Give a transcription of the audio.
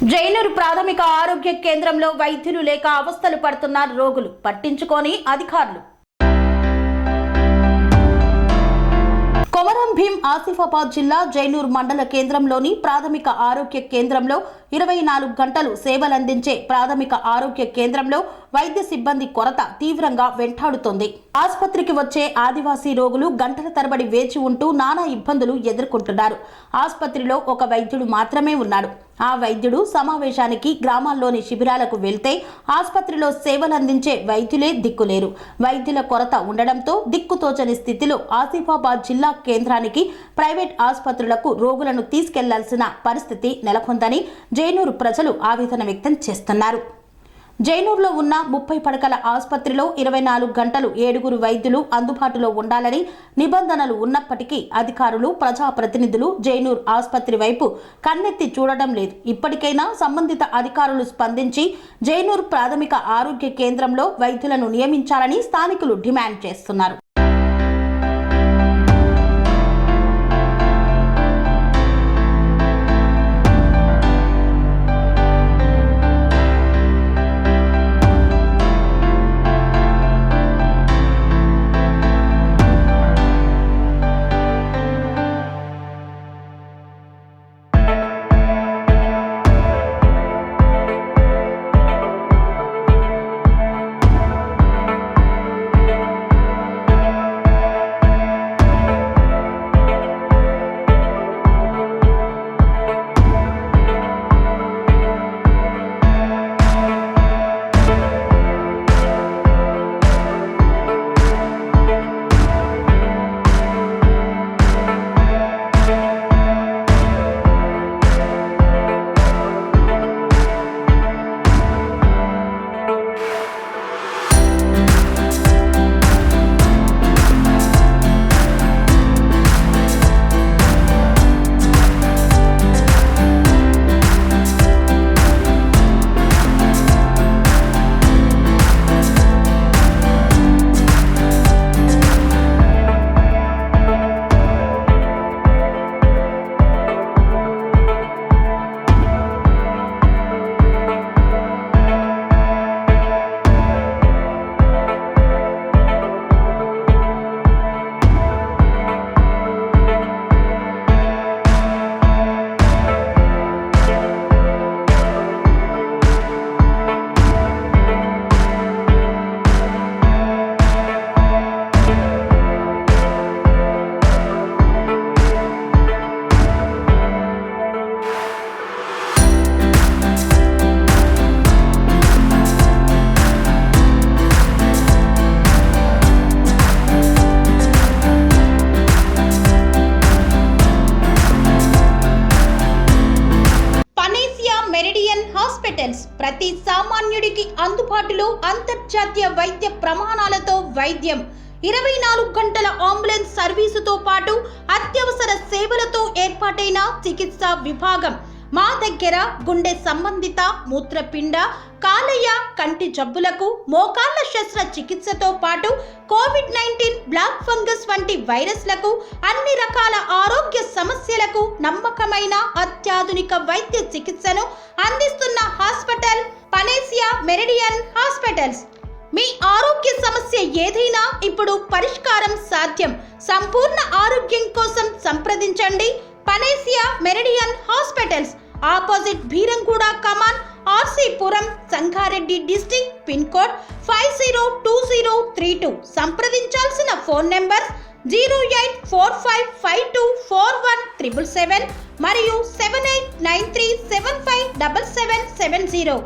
జైనూరు ప్రాథమిక ఆరోగ్య కేంద్రంలో వైద్యులు లేక అవస్థలు పడుతున్న రోగులు పట్టించుకోని అధికారులు. కొమరం భీం ఆసిఫాబాద్ జిల్లా జైనూర్ మండల కేంద్రంలోని ప్రాథమిక ఆరోగ్య కేంద్రంలో 24 గంటలు సేవలందించే ప్రాథమిక ఆరోగ్య కేంద్రంలో వైద్య సిబ్బంది కొరత తీవ్రంగా వెంటాడుతోంది. ఆసుపత్రికి వచ్చే ఆదివాసీ రోగులు గంటల తరబడి వేచి ఉంటూ నానా ఇబ్బందులు ఎదుర్కొంటున్నారు. ఆసుపత్రిలో ఒక వైద్యుడు మాత్రమే ఉన్నాడు. ఆ వైద్యుడు సమావేశానికి గ్రామాల్లోని శిబిరాలకు వెళ్తే ఆసుపత్రిలో సేవలందించే వైద్యులే దిక్కులేరు. వైద్యుల కొరత ఉండడంతో దిక్కుతోచని స్థితిలో ఆసిఫాబాద్ జిల్లా కేంద్రానికి ప్రైవేట్ ఆసుపత్రులకు రోగులను తీసుకెళ్లాల్సిన పరిస్థితి నెలకొందని జైనూరు ప్రజలు ఆవేదన వ్యక్తం చేస్తున్నారు. జైనూరులో ఉన్న 30 పడకల ఆసుపత్రిలో 24 గంటలు 7 వైద్యులు అందుబాటులో ఉండాలని నిబంధనలు ఉన్నప్పటికీ అధికారులు, ప్రజాప్రతినిధులు జైనూర్ ఆసుపత్రి వైపు కన్నెత్తి చూడడం లేదు. ఇప్పటికైనా సంబంధిత అధికారులు స్పందించి జైనూర్ ప్రాథమిక ఆరోగ్య కేంద్రంలో వైద్యులను నియమించాలని స్థానికులు డిమాండ్ చేస్తున్నారు. ప్రతి సామాన్యుడికి అందుబాటులో అంతర్జాతీయ వైద్య ప్రమాణాలతో వైద్యం, 24 గంటల అంబులెన్స్ సర్వీసుతో పాటు అత్యవసర సేవలతో ఏర్పాటైన చికిత్సా విభాగం. మా దగ్గర గుండె సంబంధిత, మూత్రపిండ, కాలేయ, కంటి జబ్బులకు, మోకాళ్ల శస్త్ర చికిత్సతో పాటు కోవిడ్-19, బ్లాక్ ఫంగస్ వంటి వైరస్లకు, అన్ని రకాల ఆరోగ్య సమస్యలకు నమ్మకమైన అత్యాధునిక వైద్య చికిత్సను అందిస్తున్న హాస్పిటల్ పనేసియా మెరిడియన్ హాస్పిటల్స్. మీ ఆరోగ్య సమస్య ఏదైనా ఇప్పుడు పరిష్కారం సాధ్యం. సంపూర్ణ ఆరోగ్యం కోసం సంప్రదించండి Panacea Meridian hospitals, opposite Bheeramguda Kaman, RC Puram, Sangareddy district, pin code 502032. సంప్రదించాల్సిన ఫోన్ నెంబర్ 0845524177 మరియు 7893757770.